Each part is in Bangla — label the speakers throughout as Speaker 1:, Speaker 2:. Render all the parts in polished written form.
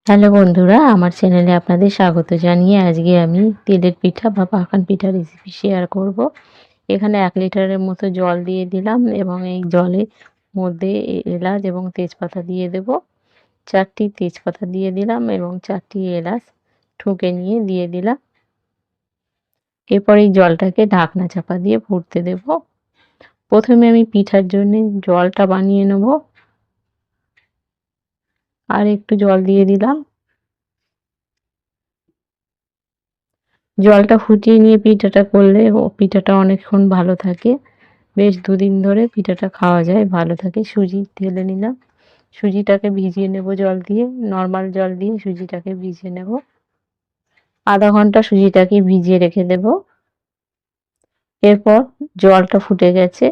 Speaker 1: হ্যালো বন্ধুরা, আমার চ্যানেলে আপনাদের স্বাগত জানিয়ে আজকে আমি তেলের পিঠা বা পাকান পিঠা রেসিপি শেয়ার করব। এখানে 1 লিটারের মতো জল দিয়ে দিলাম এবং এই জলের মধ্যে এলাচ এবং তেজপাতা দিয়ে দেব। 4টি তেজপাতা দিয়ে দিলাম এবং 4টি এলাচ ঠুকে নিয়ে দিয়ে দিলাম। এরপর এই জলটাকে ঢাকনা চাপা দিয়ে ফুটতে দেব। প্রথমে আমি পিঠার জন্য জলটা বানিয়ে নেব। আর একটু জল দিয়ে দিলাম। জলটা ফুটিয়ে নিয়ে পিঠাটা করলে পিঠাটা অনেকক্ষণ ভালো থাকে। বেশ 2 দিন ধরে পিঠাটা খাওয়া যায়, ভালো থাকে। সুজি ঢেলে নিলাম। সুজিটাকে ভিজিয়ে নেব জল দিয়ে, নরমাল জল দিয়ে সুজিটাকে ভিজিয়ে নেব। আধা ঘন্টা সুজিটাকে ভিজিয়ে রেখে দেব। এরপর জলটা ফুটে গেছে,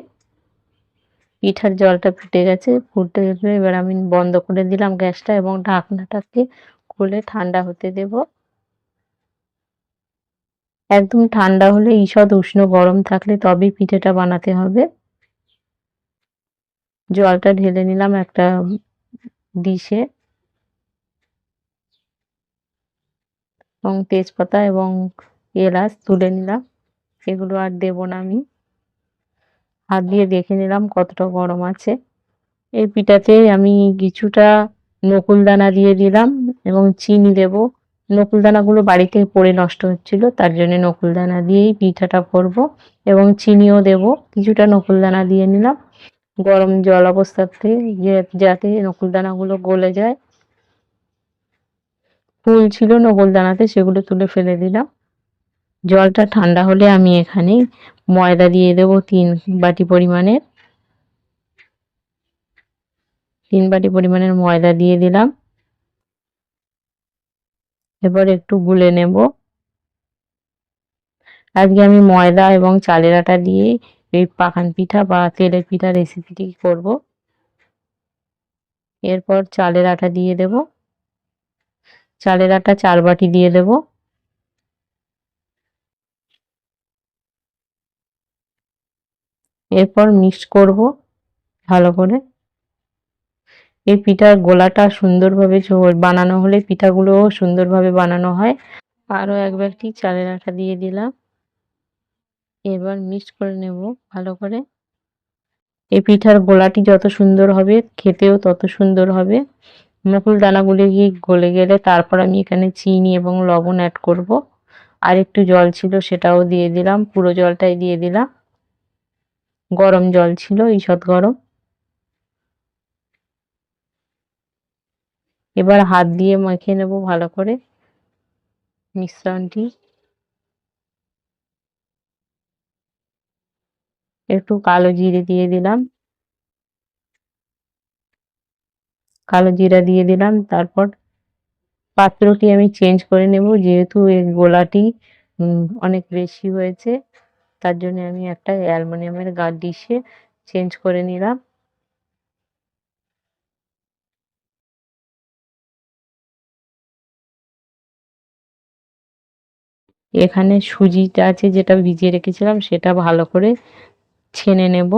Speaker 1: পিঠার জলটা ফুটে গেছে। ফুটে গেলে এবার আমি বন্ধ করে দিলাম গ্যাসটা এবং ঢাকনাটাকে খুলে ঠান্ডা হতে দেব। একদম ঠান্ডা হলে ঈষৎ উষ্ণ গরম থাকলে তবেই পিঠাটা বানাতে হবে। জলটা ঢেলে নিলাম একটা ডিশে এবং তেজপাতা এবং এলাচ তুলে নিলাম। এগুলো আর দেব না আমি। হাত দিয়ে দেখে নিলাম কতটা গরম আছে। এই পিঠাতে আমি কিছুটা নকুলদানা দিয়ে দিলাম এবং চিনি দেব। নকুলদানাগুলো বাড়িতে পড়ে নষ্ট হচ্ছিল, তার জন্য নকুলদানা দিয়েই পিঠাটা করব এবং চিনিও দেব। কিছুটা নকুলদানা দিয়ে নিলাম গরম জল অবস্থাতে, যাতে নকুলদানাগুলো গলে যায়। ফুল ছিল নকুলদানাতে, সেগুলো তুলে ফেলে দিলাম। জলটা ঠান্ডা হলে আমি এখানে ময়দা দিয়ে দেব 3 বাটি পরিমাণের। 3 বাটি পরিমাণের ময়দা দিয়ে দিলাম। এবার একটু গুলে নেব। আজকে আমি ময়দা এবং চালের আটা দিয়ে এই পাকান পিঠা বা তেলের পিঠা রেসিপিটি করব। এরপর চালের আটা দিয়ে দেব। চালের আটা 4 বাটি দিয়ে দেব। এরপর মিক্স করব ভালো করে। এই পিঠার গোলাটা সুন্দরভাবে বানানো হলে পিঠাগুলোও সুন্দরভাবে বানানো হয়। আরও 1 বাটি চালের আটা দিয়ে দিলাম। এবার মিক্স করে নেব ভালো করে। এই পিঠার গোলাটি যত সুন্দর হবে খেতেও তত সুন্দর হবে। নকুল দানাগুলো গলে গেলে তারপর আমি এখানে চিনি এবং লবণ অ্যাড করব। আর একটু জল ছিল সেটাও দিয়ে দিলাম, পুরো জলটাই দিয়ে দিলাম। গরম জল ছিল, ঈষৎ গরম। এবার হাত দিয়ে মেখে নেব ভালো করে মিশ্রণটি। একটু কালো জিরে দিয়ে দিলাম। কালো জিরা দিয়ে দিলাম। তারপর পাত্রটি আমি চেঞ্জ করে নেব, যেহেতু এই গোলাটি অনেক বেশি হয়েছে, তার জন্য আমি একটা অ্যালুমিনিয়ামের ডিশে চেঞ্জ করে নিলাম। এখানে সুজিটা আছে যেটা ভিজিয়ে রেখেছিলাম, সেটা ভালো করে ছেনে নেব,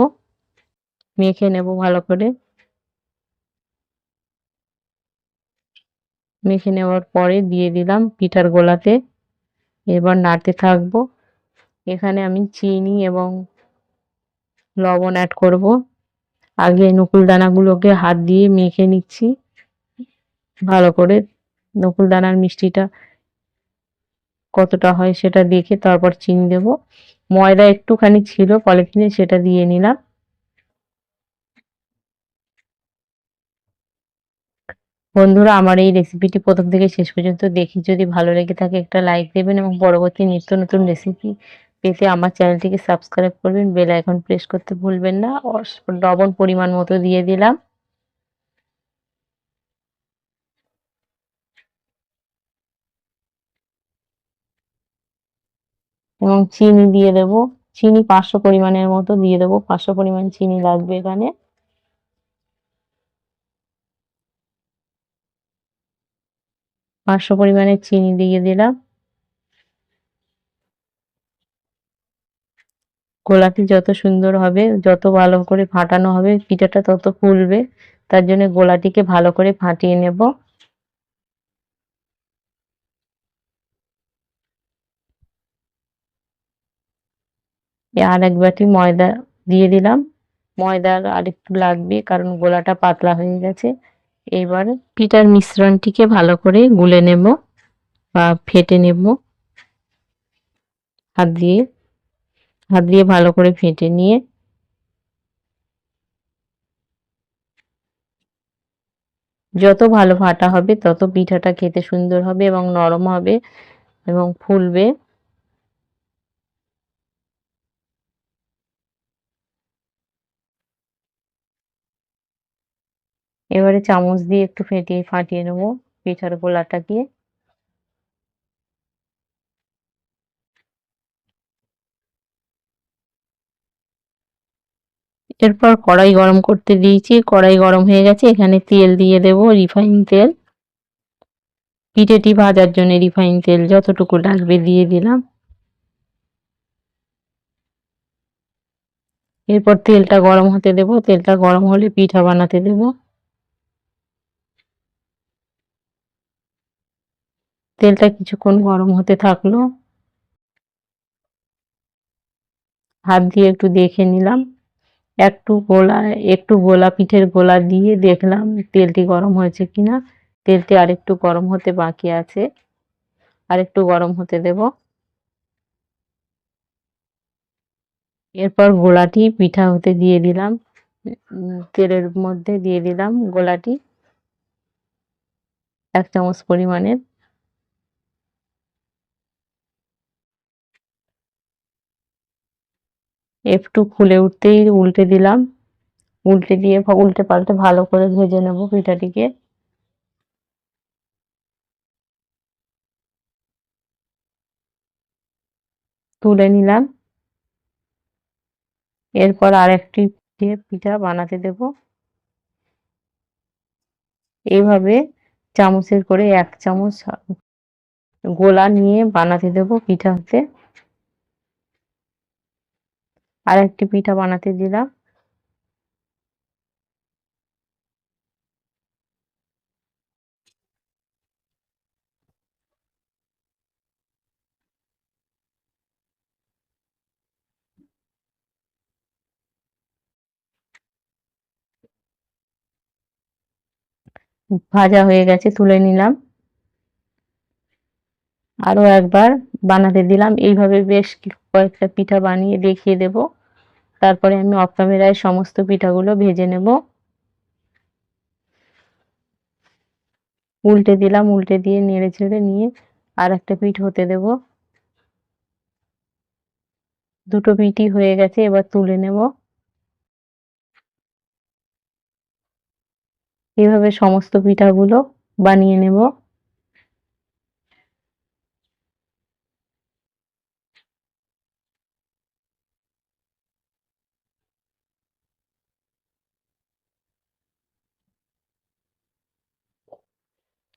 Speaker 1: মেখে নেব ভালো করে। মেখে নেওয়ার পরে দিয়ে দিলাম পিঠার গোলাতে। এবার নাড়তে থাকবো। এখানে আমি চিনি এবং লবণ অ্যাড করব। আগে নকুল দানাগুলোকে হাত দিয়ে মেখে নিচ্ছি ভালো করে। নকুল দানার মিষ্টিটা কতটা হয় সেটা দেখে তারপর চিনি দেব। ময়দা একটুখানি ছিল পলিথিনে, সেটা দিয়ে নিলাম। বন্ধুরা, আমার এই রেসিপিটি প্রথম থেকে শেষ পর্যন্ত দেখে যদি ভালো লেগে থাকে একটা লাইক দেবেন এবং পরবর্তী নিত্য নতুন রেসিপি পেতে আমার চ্যানেলটিকে সাবস্ক্রাইব করবেন। বেল আইকন প্রেস করতে ভুলবেন না। লবণ পরিমাণ মতো দিয়ে দিলাম এবং চিনি দিয়ে দেব। চিনি 500 পরিমাণের মতো দিয়ে দেবো। 500 পরিমাণ চিনি লাগবে এখানে। 500 পরিমাণের চিনি দিয়ে দিলাম। গোলাটি যত সুন্দর হবে, যত ভালো করে ফাটানো হবে, পিঠাটা তত ফুলবে। তার জন্য গোলাটিকে ভালো করে ফাটিয়ে নেব। আর এক বাটি ময়দা দিয়ে দিলাম। ময়দা আর একটু লাগবে কারণ গোলাটা পাতলা হয়ে গেছে। এবার পিঠার মিশ্রণটিকে ভালো করে গুলে নেব বা ফেটে নেব। হাত দিয়ে হাত দিয়ে ভালো করে ফেটে নিয়ে যত ভালো ফাটা হবে তত পিঠাটা খেতে সুন্দর হবে এবং নরম হবে এবং ফুলবে। এবারে চামচ দিয়ে একটু ফাটিয়ে নেব পিঠার গোলাটাকে। এরপর কড়াই গরম করতে দিয়েছি, কড়াই গরম হয়ে গেছে, এখানে তেল দিয়ে দেব, রিফাইন তেল। পিঠেটি ভাজার জন্য রিফাইন তেল যতটুকু লাগবে দিয়ে দিলাম। এরপর তেলটা গরম হতে দেব, তেলটা গরম হলে পিঠা বানাতে দেব। তেলটা কিছুক্ষণ গরম হতে থাকলো, হাত দিয়ে একটু দেখে নিলাম, একটু গোলা পিঠের গোলা দিয়ে দেখলাম তেলটি গরম হয়েছে কিনা। তেলটি আরেকটু গরম হতে বাকি আছে, আরেকটু গরম হতে দেব। এরপর গোলাটি পিঠা হতে দিয়ে দিলাম, তেলের মধ্যে দিয়ে দিলাম গোলাটি 1 চামচ পরিমাণের। একটু ফুলে উঠতেই উল্টে দিলাম, উল্টে দিয়ে উল্টে পাল্টে ভালো করে ভেজে নেব পিঠাটিকে। তুলে নিলাম। এরপর আরেকটি পিঠা বানাতে দেব। এইভাবে চামচের করে 1 চামচ গোলা নিয়ে বানাতে দেব পিঠা হতে। আরেকটি পিঠা বানাতে দিলাম। ভাজা হয়ে গেছে, তুলে নিলাম। আরো একবার বানাতে দিলাম। এইভাবে বেশ কয়েকটা পিঠা বানিয়ে দেখিয়ে দেব। তারপরে আমি অফ ক্যামেরায় সমস্ত পিঠাগুলো ভেজে নেব। উল্টে দিলাম, উল্টে দিয়ে নেড়ে ছেড়ে নিয়ে আর একটা পিঠ হতে দেব। দুটো পিঠই হয়ে গেছে, এবার তুলে নেব। এভাবে সমস্ত পিঠাগুলো বানিয়ে নেব।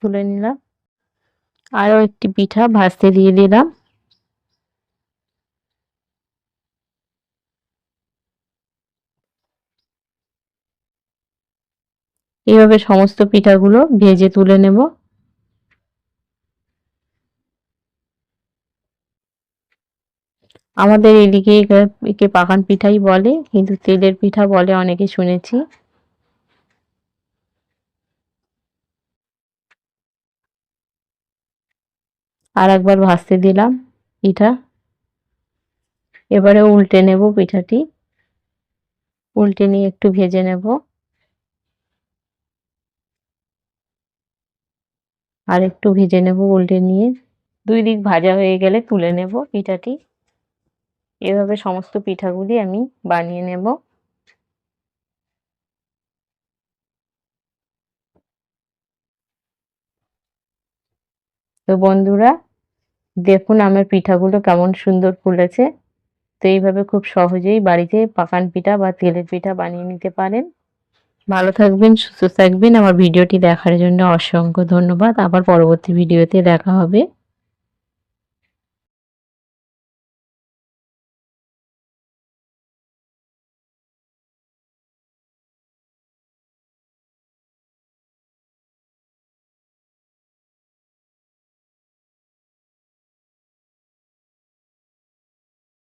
Speaker 1: তুলে নিলাম। আরো একটি পিঠা ভাজতে দিয়ে দিলাম। এভাবে সমস্ত পিঠাগুলো ভেজে তুলে নেব। আমাদের এদিকে একে পাকান পিঠাই বলে, কিন্তু তেলের পিঠা বলে অনেকে শুনেছি। আর একবার ভাজতে দিলাম পিঠা। এবারে উল্টে নেব পিঠাটি, উল্টে নিয়ে একটু ভেজে নেব। আর একটু ভেজে নেব উল্টে নিয়ে। 2 দিক ভাজা হয়ে গেলে তুলে নেব পিঠাটি। এভাবে সমস্ত পিঠাগুলি আমি বানিয়ে নেব। তো বন্ধুরা, দেখুন আমার পিঠাগুলো কেমন সুন্দর ফুলেছে। তো এইভাবে খুব সহজেই বাড়িতে পাকান পিঠা বা তেলের পিঠা বানিয়ে নিতে পারেন। ভালো থাকবেন, সুস্থ থাকবেন। আমার ভিডিওটি দেখার জন্য অসংখ্য ধন্যবাদ। আবার পরবর্তী ভিডিওতে দেখা হবে।